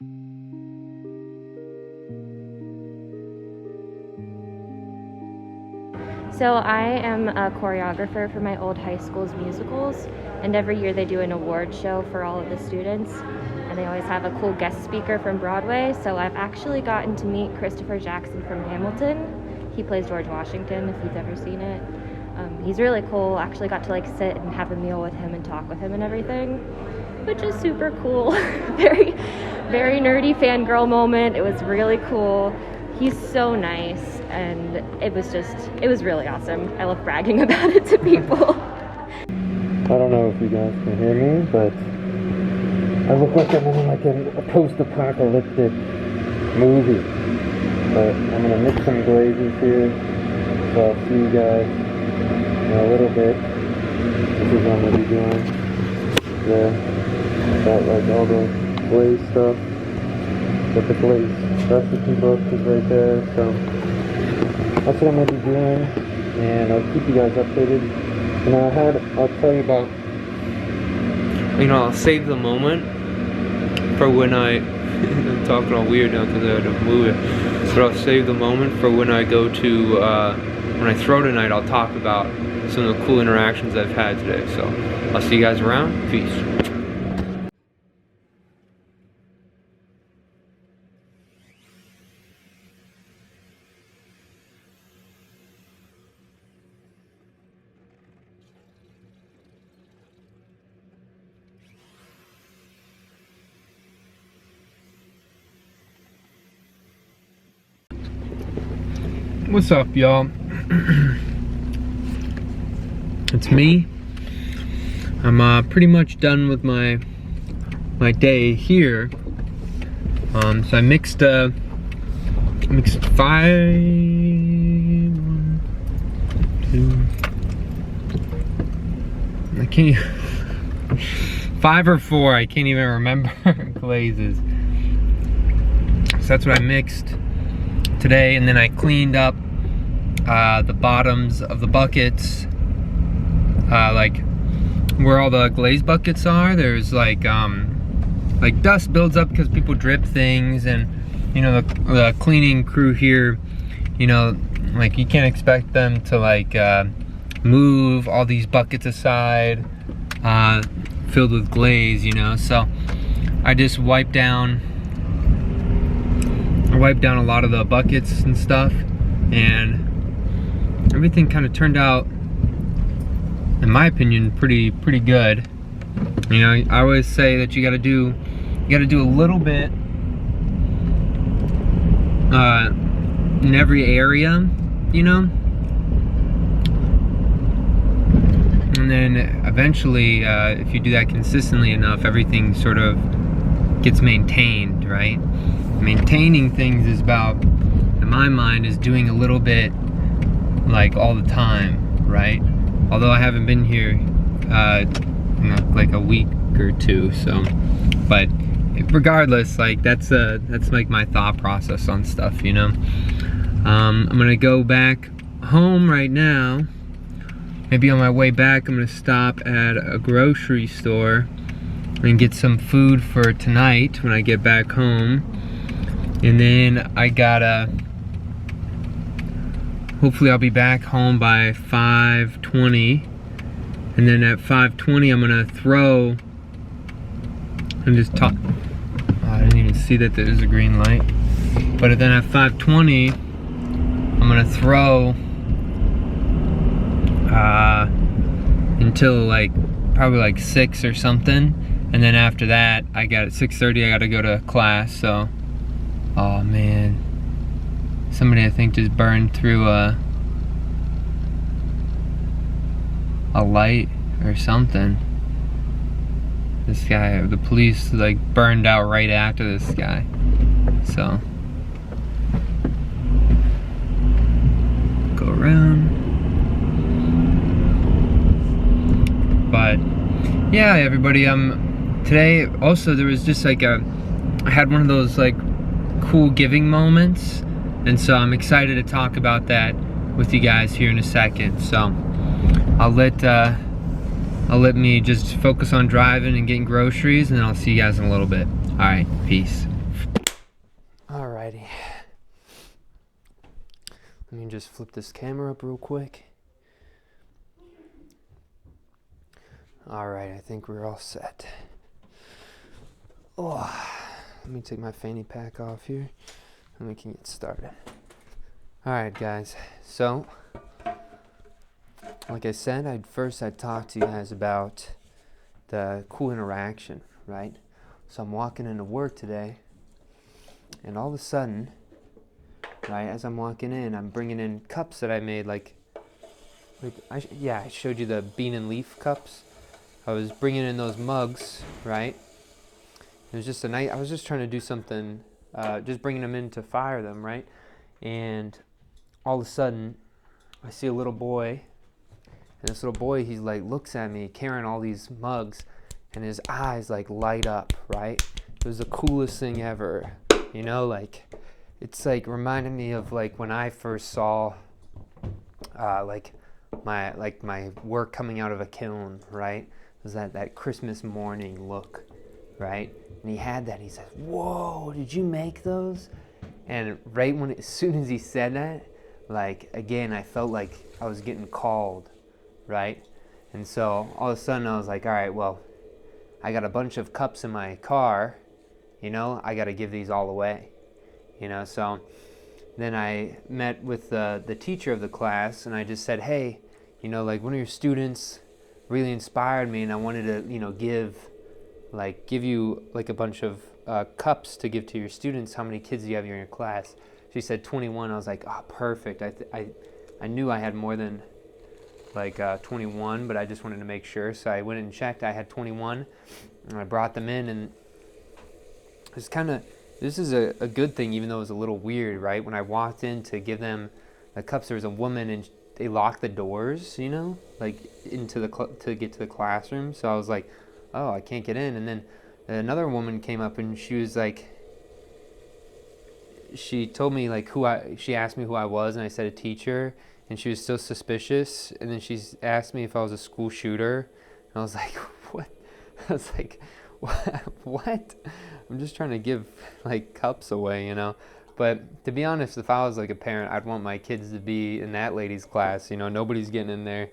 So I am a choreographer for my old high school's musicals, and every year they do an award show for all of the students, and they always have a cool guest speaker from Broadway. So I've actually gotten to meet Christopher Jackson from Hamilton. He plays George Washington, if you've ever seen it. He's really cool. Actually got to like sit and have a meal with him and talk with him and everything, which is super cool. Very, very nerdy fangirl moment. It was really cool. He's so nice, and it was really awesome. I love bragging about it to people. I don't know if you guys can hear me, but I look like I'm in like a post-apocalyptic movie. But I'm gonna mix some glazes here, so I'll see you guys in a little bit. This is what I'm gonna be doing. Yeah, got like all the glaze stuff. Got the glaze recipe book is right there, so that's what I'm gonna be doing, and I'll keep you guys updated. And I'll tell you about, I'll save the moment for when I'm talking all weird now because I had to move it, but I'll save the moment for when I go to, when I throw tonight. I'll talk about some of the cool interactions I've had today, so I'll see you guys around. Peace. What's up, y'all? It's me. I'm pretty much done with my day here. So I mixed 5, 1, 2. I can't. 5 or 4. I can't even remember glazes. So that's what I mixed today, and then I cleaned up the bottoms of the buckets, like where all the glaze buckets are. There's like dust builds up because people drip things, and the cleaning crew here, like you can't expect them to like move all these buckets aside filled with glaze, so I just wiped down a lot of the buckets and stuff, and everything kind of turned out, in my opinion, pretty good. I always say that you gotta do a little bit in every area, and then eventually, if you do that consistently enough, everything sort of gets maintained, right? Maintaining things is about, in my mind, is doing a little bit like all the time, right? Although I haven't been here like a week or two, so, but regardless, like that's like my thought process on stuff, I'm gonna go back home right now. Maybe on my way back I'm gonna stop at a grocery store and get some food for tonight when I get back home. And then I gotta, hopefully I'll be back home by 5:20. And then at 5:20 I'm gonna throw, and just talk, oh, I didn't even see that there's a green light. But then at 5:20, I'm gonna throw until like, probably like 6 or something. And then after that, at 6:30 I gotta go to class, so. Oh man, somebody I think just burned through a light or something. This guy, the police like burned out right after this guy, so. Go around. But yeah, everybody, today also there was just like I had one of those like cool giving moments, and so I'm excited to talk about that with you guys here in a second. So I'll let me just focus on driving and getting groceries, and then I'll see you guys in a little bit. All right, peace. Alrighty. Let me just flip this camera up real quick. Alright, I think we're all set. Oh, let me take my fanny pack off here and we can get started. Alright guys, so like I said, I'd talk to you guys about the cool interaction, right? So I'm walking into work today, and all of a sudden, right, as I'm walking in, I'm bringing in cups that I made, I showed you the bean and leaf cups. I was bringing in those mugs, right? It was just a night. I was just trying to do something, just bringing them in to fire them, right? And all of a sudden, I see a little boy, and this little boy, he like looks at me carrying all these mugs, and his eyes like light up, right? It was the coolest thing ever, you know, like it's like reminded me of like when I first saw my work coming out of a kiln, right? It was that Christmas morning look, right? And he had that, he said, "Whoa, did you make those?" And right as soon as he said that, like again, I felt like I was getting called, right? And so all of a sudden I was like, all right, well, I got a bunch of cups in my car, you know, I got to give these all away, you know. So then I met with the teacher of the class, and I just said, hey, you know, like one of your students really inspired me, and I wanted to, you know, give you like a bunch of cups to give to your students. How many kids do you have in your class? She said 21. I was like, oh, perfect. I knew I had more than like 21, but I just wanted to make sure. So I went and checked. I had 21, and I brought them in, and it's this is a good thing, even though it was a little weird, right? When I walked in to give them the cups, there was a woman, and they locked the doors, you know, like into to get to the classroom. So I was like, oh, I can't get in. And then another woman came up, and she was like, she told me like she asked me who I was, and I said a teacher, and she was still suspicious. And then she asked me if I was a school shooter, and I was like, what? I was like, what? I'm just trying to give like cups away, you know. But to be honest, if I was like a parent, I'd want my kids to be in that lady's class, you know. Nobody's getting in there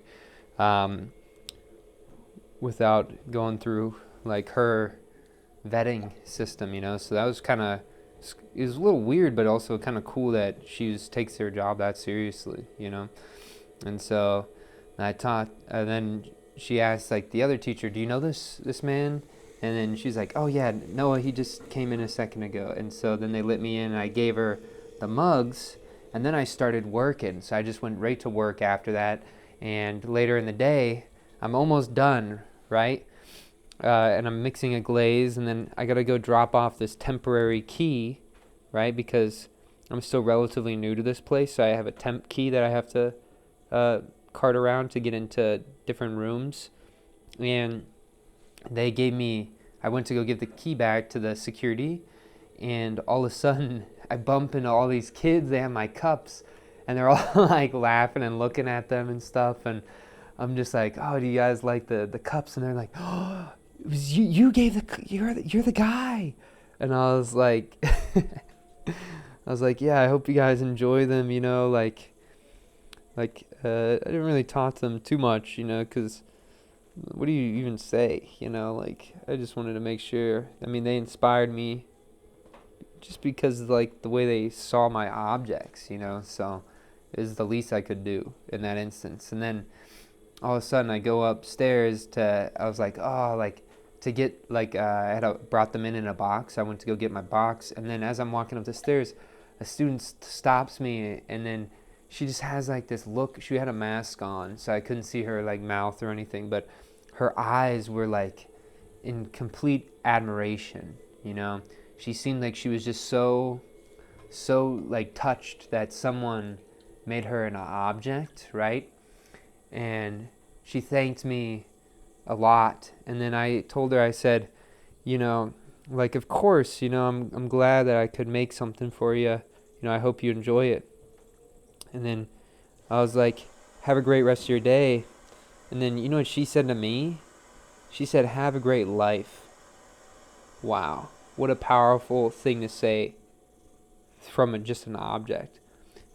without going through like her vetting system, you know. So that was it was a little weird, but also kind of cool that she takes her job that seriously, you know. And so then she asked like the other teacher, do you know this man? And then she's like, oh yeah, no, he just came in a second ago. And so then they let me in, and I gave her the mugs, and then I started working. So I just went right to work after that. And later in the day, I'm almost done, right? And I'm mixing a glaze, and then I gotta go drop off this temporary key, right? Because I'm still relatively new to this place, so I have a temp key that I have to cart around to get into different rooms. And I went to go give the key back to the security, and all of a sudden I bump into all these kids. They have my cups, and they're all like laughing and looking at them and stuff. And I'm just like, oh, do you guys like the cups? And they're like, oh, it was you gave you're the guy. And I was like, yeah, I hope you guys enjoy them, you know, like I didn't really talk to them too much, you know, because what do you even say, you know, like I just wanted to make sure. I mean, they inspired me just because like the way they saw my objects, you know, so it was the least I could do in that instance. And then all of a sudden I go upstairs I was like, oh, like to get like I had brought them in a box. I went to go get my box, and then as I'm walking up the stairs, a student stops me, and then she just has like this look. She had a mask on, so I couldn't see her like mouth or anything, but her eyes were like in complete admiration, you know. She seemed like she was just so like touched that someone made her an object, right? And she thanked me a lot. And then I told her, I said, you know, like, of course, you know, I'm glad that I could make something for you. You know, I hope you enjoy it. And then I was like, have a great rest of your day. And then you know what she said to me? She said, have a great life. Wow. What a powerful thing to say. from just an object.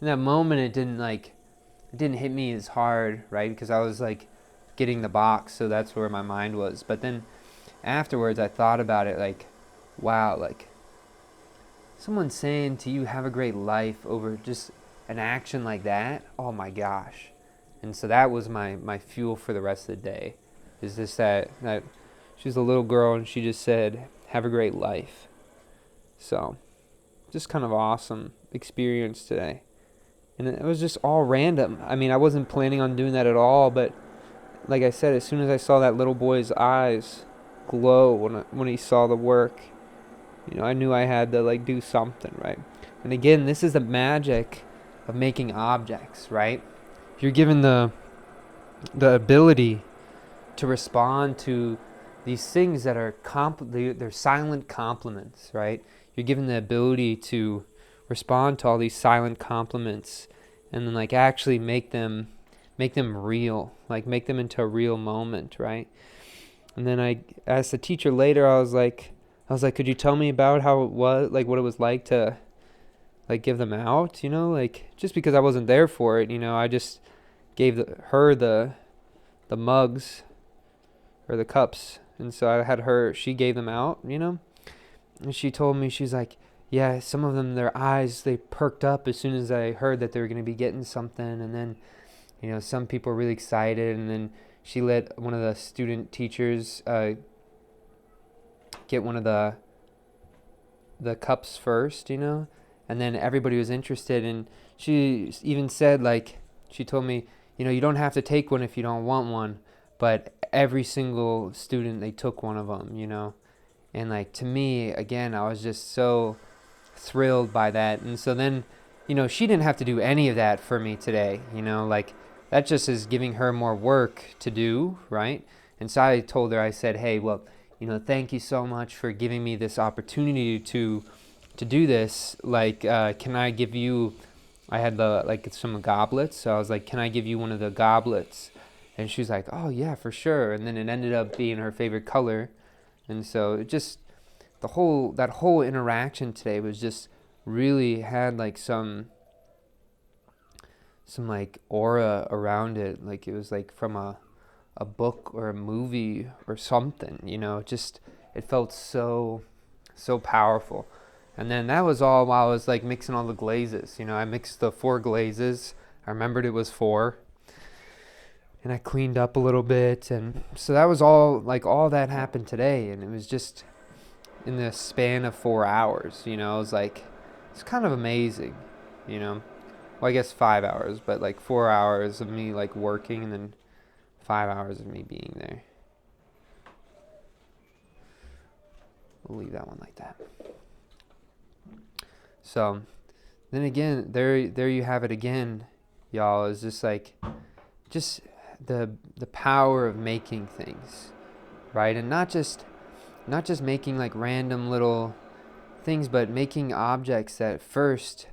In that moment, it didn't hit me as hard, right? Because I was like getting the box, so that's where my mind was. But then afterwards, I thought about it like, wow, like someone saying to you, have a great life over just an action like that. Oh my gosh. And so that was my fuel for the rest of the day. Is just that she was a little girl and she just said, have a great life. So just kind of awesome experience today. And it was just all random. I mean, I wasn't planning on doing that at all, but like I said, as soon as I saw that little boy's eyes glow when he saw the work, I knew I had to like do something, right? And again, this is the magic of making objects, right? You're given the ability to respond to these things that are they're silent compliments, right? You're given the ability to respond to all these silent compliments and then like actually make them real, like make them into a real moment, right? And then I asked the teacher later, I was like, could you tell me about how it was, like what it was like to like give them out, like just because I wasn't there for it, I just gave her the mugs or the cups. And so I had she gave them out, and she told me, she's like, yeah, some of them, their eyes, they perked up as soon as I heard that they were going to be getting something. And then, some people were really excited. And then she let one of the student teachers get one of the cups first, and then everybody was interested. And she even said, like, she told me, you don't have to take one if you don't want one. But every single student, they took one of them, And like, to me, again, I was just so thrilled by that. And so then, she didn't have to do any of that for me today, like that just is giving her more work to do, right? And so I told her, I said, hey, well, thank you so much for giving me this opportunity to do this. Like, can I give you, I had some goblets. So I was like, can I give you one of the goblets? And she's like, oh yeah, for sure. And then it ended up being her favorite color. And so it just, that whole interaction today was just really had like some like aura around it. Like it was like from a book or a movie or something, just, it felt so powerful. And then that was all while I was like mixing all the glazes. I mixed the 4 glazes. I remembered it was 4. And I cleaned up a little bit. And so that was all that happened today. And it was just in the span of 4 hours, it was like, it's kind of amazing, Well, I guess 5 hours, but like 4 hours of me like working and then 5 hours of me being there. We'll leave that one like that. So then again, there you have it again, y'all. Is just like, just the power of making things, right? And not just making like random little things, but making objects that first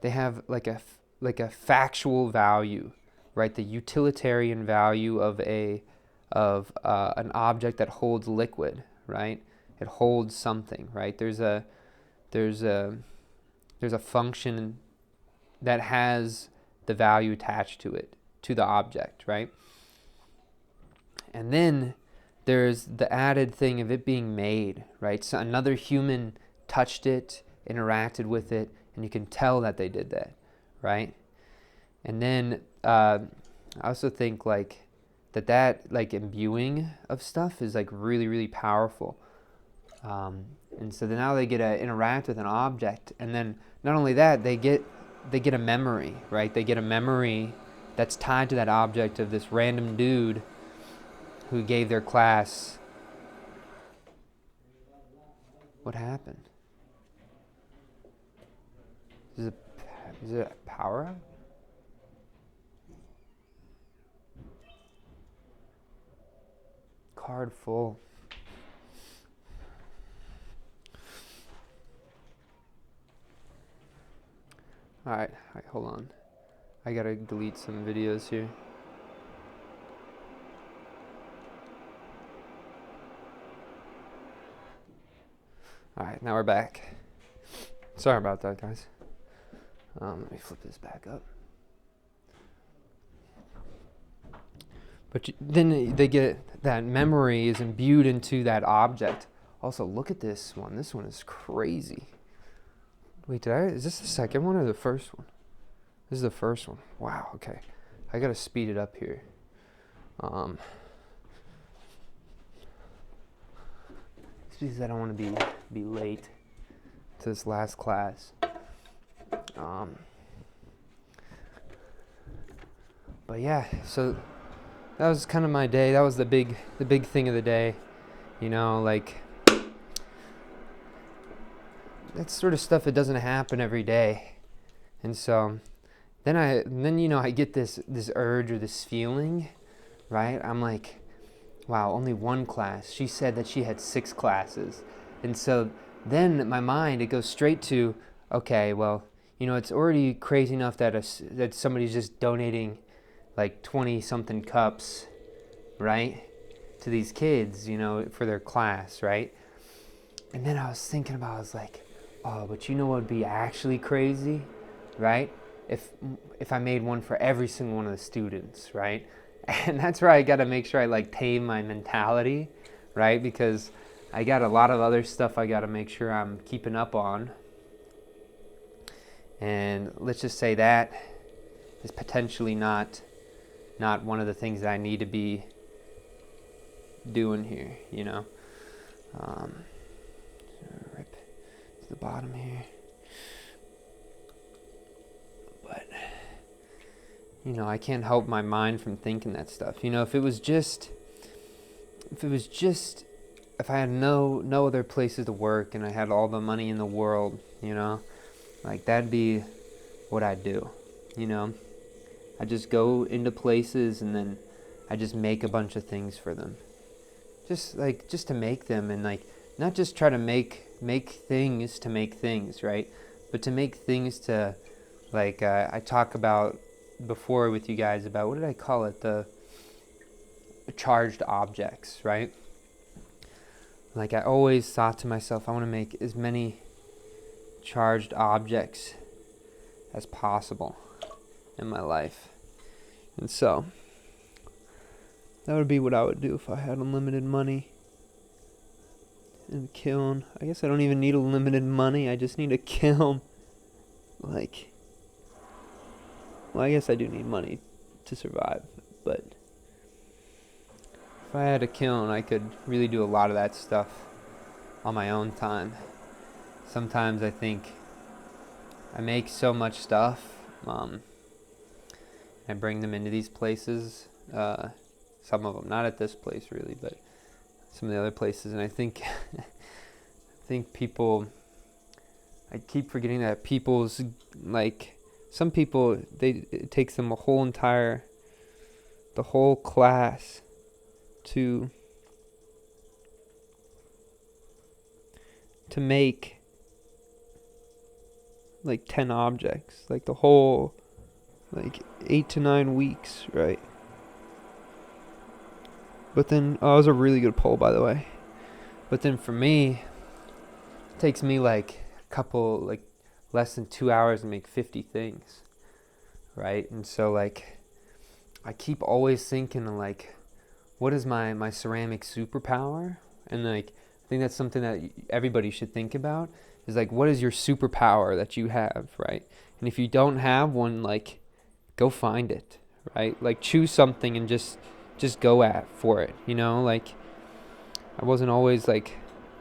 they have like a factual value, right? The utilitarian value of an object that holds liquid, right? It holds something, right? There's a function that has the value attached to it, to the object, right? And then there's the added thing of it being made, right? So another human touched it, interacted with it, and you can tell that they did that, right? And then I also think like that like imbuing of stuff is like really, really powerful. And so then now they get to interact with an object, and then not only that, they get a memory, right? They get a memory that's tied to that object of this random dude who gave their class. What happened? Is it a power up? Card full. All right, hold on. I gotta delete some videos here. All right, now we're back. Sorry about that, guys. Let me flip this back up. But then they get that memory is imbued into that object. Also, look at this one. This one is crazy. Wait, is this the second one or the first one? This is the first one. Wow, okay. I gotta speed it up here. It's because I don't want to be late to this last class. But yeah, so that was kind of my day. That was the big thing of the day. You know, like that sort of stuff. It doesn't happen every day, and so then you know I get this urge or this feeling, right? I'm like, wow, only one class. She said that she had 6 classes, and so then my mind, it goes straight to, okay, well, you know, it's already crazy enough that somebody's just donating like 20 something cups, right, to these kids, you know, for their class, right? And then I was thinking about, I was like, oh, but you know what would be actually crazy, right? If I made one for every single one of the students, right? And that's where I got to make sure I like tame my mentality, right? Because I got a lot of other stuff I got to make sure I'm keeping up on. And let's just say that is potentially not one of the things that I need to be doing here, you know. Rip to the bottom here. But, you know, I can't help my mind from thinking that stuff. You know, if I had no other places to work and I had all the money in the world, you know, like that'd be what I'd do, you know. I just go into places and then I just make a bunch of things for them. Just to make them, and like not just try to make things to make things, right? But to make things to, like I talk about before with you guys about, what did I call it? The charged objects, right? Like I always thought to myself, I want to make as many charged objects as possible in my life. And so that would be what I would do if I had unlimited money and a kiln. I guess I don't even need unlimited money. I just need a kiln. Like, well, I guess I do need money to survive, but if I had a kiln, I could really do a lot of that stuff on my own time. Sometimes I think I make so much stuff. I bring them into these places. Some of them, not at this place really, but some of the other places. And I think, people. I keep forgetting that people's, like, some people, it takes them the whole class to make like 10 objects, like the whole, like 8 to 9 weeks, right? But then, that was a really good poll, by the way. But then for me, it takes me like a couple, like less than 2 hours to make 50 things, right? And so like, I keep always thinking of like, what is my ceramic superpower? And like, I think that's something that everybody should think about, is like, what is your superpower that you have, right? And if you don't have one, like, go find it, right? Like, choose something and just go for it, you know? Like, I wasn't always like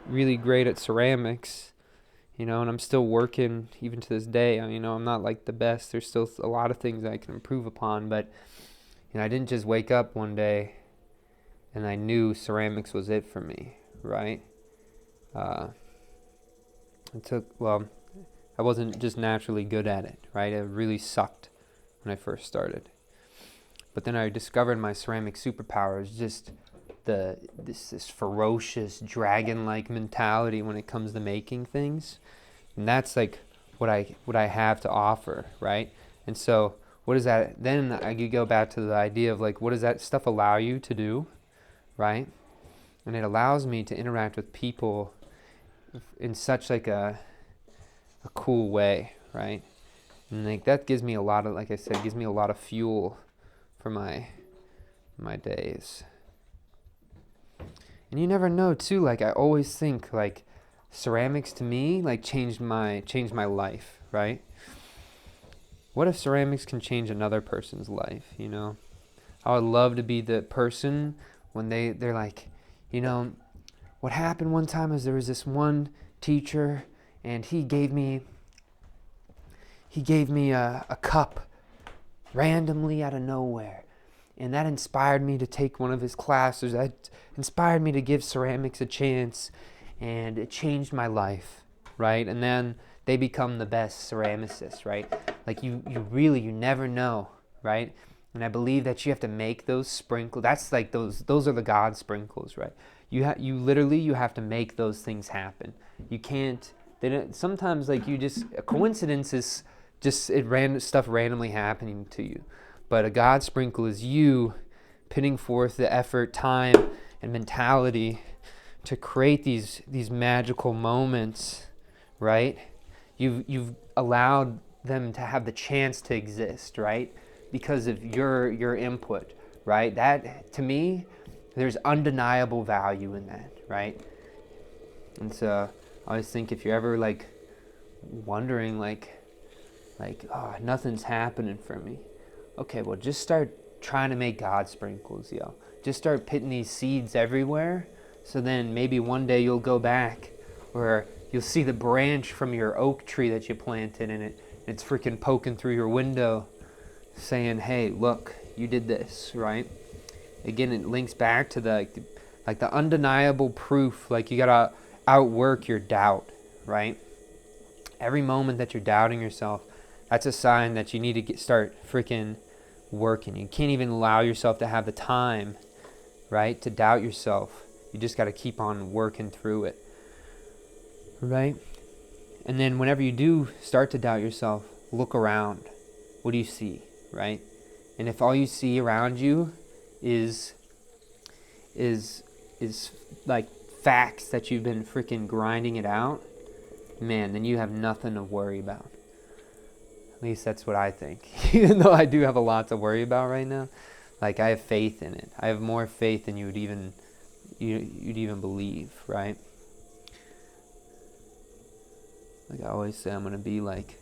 really great at ceramics, you know, and I'm still working even to this day. You know, I'm not like the best. There's still a lot of things I can improve upon, but you know, I didn't just wake up one day and I knew ceramics was it for me, right? I wasn't just naturally good at it, right? It really sucked when I first started. But then I discovered my ceramic superpower is just this ferocious dragon-like mentality when it comes to making things, and that's like what I have to offer, right? And so what is that? Then I could go back to the idea of like, what does that stuff allow you to do, right? And it allows me to interact with people in such like a a cool way, right? And like that gives me a lot of, like I said, gives me a lot of fuel for my days. And you never know too, like I always think like ceramics to me like changed my life, right? What if ceramics can change another person's life, you know? I would love to be the person when they're like, you know, what happened one time is there was this one teacher and he gave me a cup randomly out of nowhere. And that inspired me to take one of his classes. That inspired me to give ceramics a chance. And it changed my life, right? And then they become the best ceramicists, right? Like you never know, right? And I believe that you have to make those sprinkles. That's like those are the God sprinkles, right? You literally have to make those things happen. You can't. They don't. Sometimes like you just a coincidence is just stuff randomly happening to you. But a God sprinkle is you putting forth the effort, time, and mentality to create these magical moments, right? You've allowed them to have the chance to exist, right? Because of your input, right? That, to me, there's undeniable value in that, right? And so I always think if you're ever like wondering like oh, nothing's happening for me. Okay, well just start trying to make God sprinkles, yo. Just start putting these seeds everywhere. So then maybe one day you'll go back or you'll see the branch from your oak tree that you planted and it's freaking poking through your window saying, hey, look, you did this, right? Again, it links back to the undeniable proof. Like you gotta outwork your doubt, right? Every moment that you're doubting yourself, that's a sign that you need to start freaking working. You can't even allow yourself to have the time, right, to doubt yourself. You just got to keep on working through it, right? And then whenever you do start to doubt yourself, look around. What do you see, right? And if all you see around you is like facts that you've been freaking grinding it out, man, then you have nothing to worry about. At least that's what I think. Even though I do have a lot to worry about right now, like I have faith in it. I have more faith than you'd even believe, right? Like I always say, I'm gonna be like,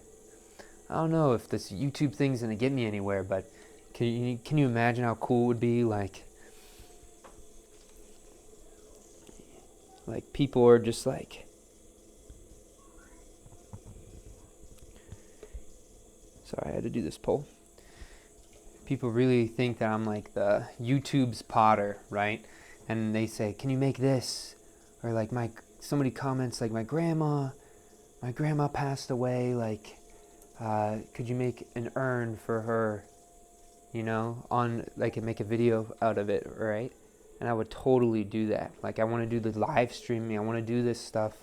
I don't know if this YouTube thing's gonna get me anywhere, but can you imagine how cool it would be? Like people are just like. Sorry, I had to do this poll. People really think that I'm like the YouTube's Potter, right? And they say, can you make this? Or like somebody comments like my grandma passed away, like could you make an urn for her, you know, and make a video out of it, right? And I would totally do that. Like I want to do the live streaming, I want to do this stuff.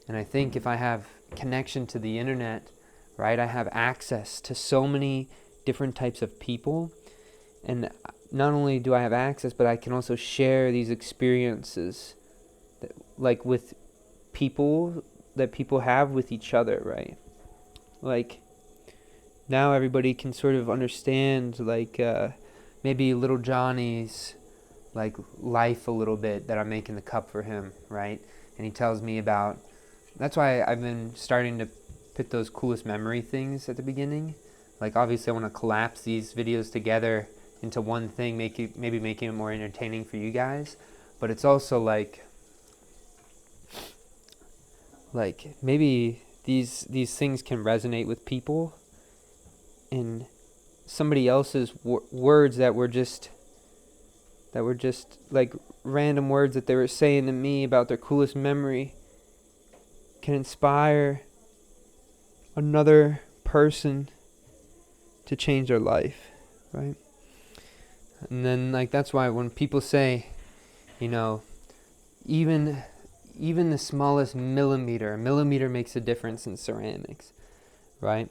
And I think if I have connection to the internet, right, I have access to so many different types of people, and not only do I have access, but I can also share these experiences that, like with people that people have with each other, right? Like now everybody can sort of understand like maybe little Johnny's like life a little bit that I'm making the cup for him, right? And he tells me about, that's why I've been starting to put those coolest memory things at the beginning. Like obviously I want to collapse these videos together into one thing, maybe making it more entertaining for you guys. But it's also like maybe these things can resonate with people, and somebody else's words that were just like random words that they were saying to me about their coolest memory can inspire another person to change their life, right? And then like that's why when people say, you know, even the smallest millimeter makes a difference in ceramics, right?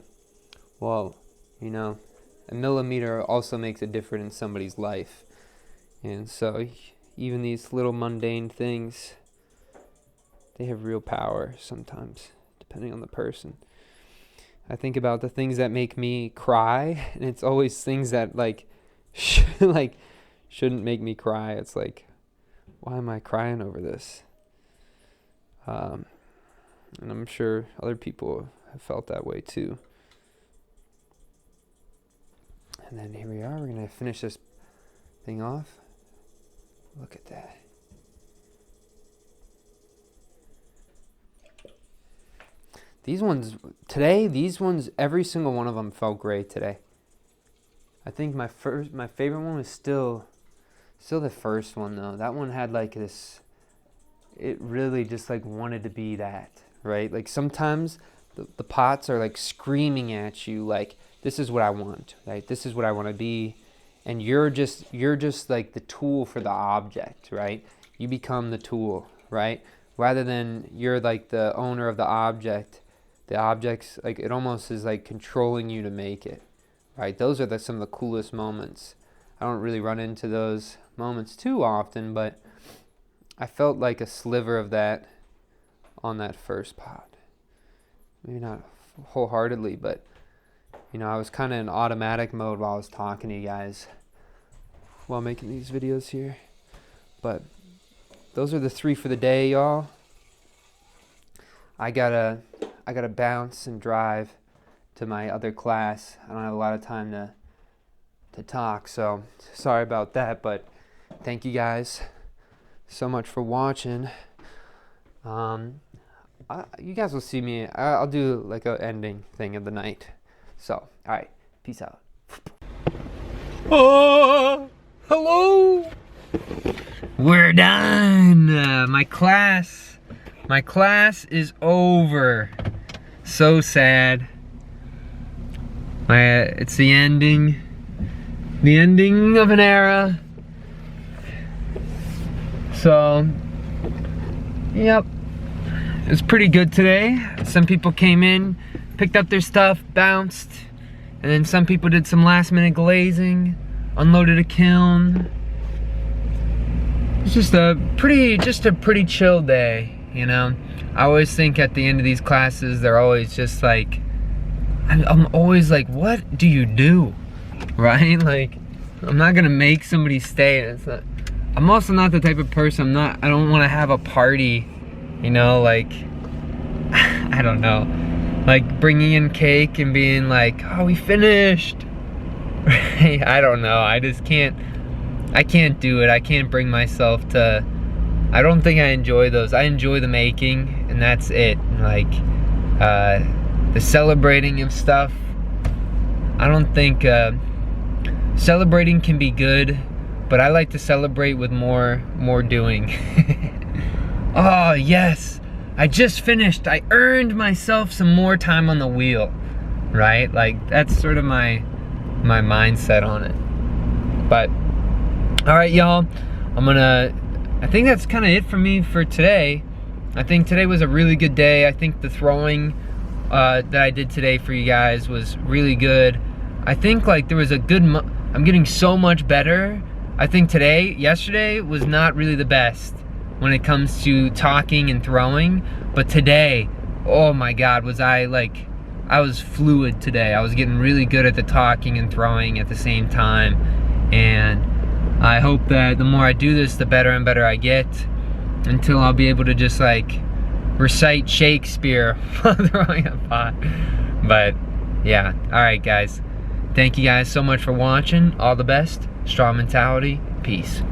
Well, you know, a millimeter also makes a difference in somebody's life. And so even these little mundane things, they have real power sometimes, depending on the person. I think about the things that make me cry, and it's always things that like shouldn't make me cry. It's like, why am I crying over this? And I'm sure other people have felt that way too. And then here we are. We're gonna finish this thing off. Look at that. These ones today, every single one of them felt great today. I think my favorite one was still the first one though. That one had like this, it really just like wanted to be that, right? Like sometimes the pots are like screaming at you like, this is what I want, right? This is what I want to be. And you're just like the tool for the object, right? You become the tool, right? Rather than you're like the owner of the object's like, it almost is like controlling you to make it, right? Those are some of the coolest moments. I don't really run into those moments too often, but I felt like a sliver of that on that first pot. Maybe not wholeheartedly, but you know, I was kind of in automatic mode while I was talking to you guys while making these videos here. But those are the 3 for the day, y'all. I gotta bounce and drive to my other class. I don't have a lot of time to talk, so sorry about that, but thank you guys so much for watching. You guys will see me. I'll do like an ending thing of the night. So, all right, peace out. Oh, hello. We're done. My class is over. So sad. It's the ending of an era. So, yep, it was pretty good today. Some people came in, picked up their stuff, bounced, and then some people did some last minute glazing, unloaded a kiln. It's just a pretty chill day, you know. I always think at the end of these classes, they're always just like, I'm always like, what do you do, right? Like, I'm not gonna make somebody stay. I'm also not the type of person. I don't want to have a party, you know, like, I don't know. Like bringing in cake and being like, oh, we finished. I don't know. I can't do it. I can't bring myself to, I don't think I enjoy those. I enjoy the making and that's it. Like the celebrating of stuff. I don't think celebrating can be good, but I like to celebrate with more doing. Oh, yes. I just finished. I earned myself some more time on the wheel, right? Like that's sort of my mindset on it. But all right, y'all, I think that's kind of it for me for today. I think today was a really good day. I think the throwing that I did today for you guys was really good. I think like there was a good, I'm getting so much better. I think yesterday was not really the best when it comes to talking and throwing, but today, oh my God, I was fluid today. I was getting really good at the talking and throwing at the same time, and I hope that the more I do this, the better and better I get, until I'll be able to just like recite Shakespeare while throwing a pot. But yeah, all right guys, thank you guys so much for watching. All the best, strong mentality, peace.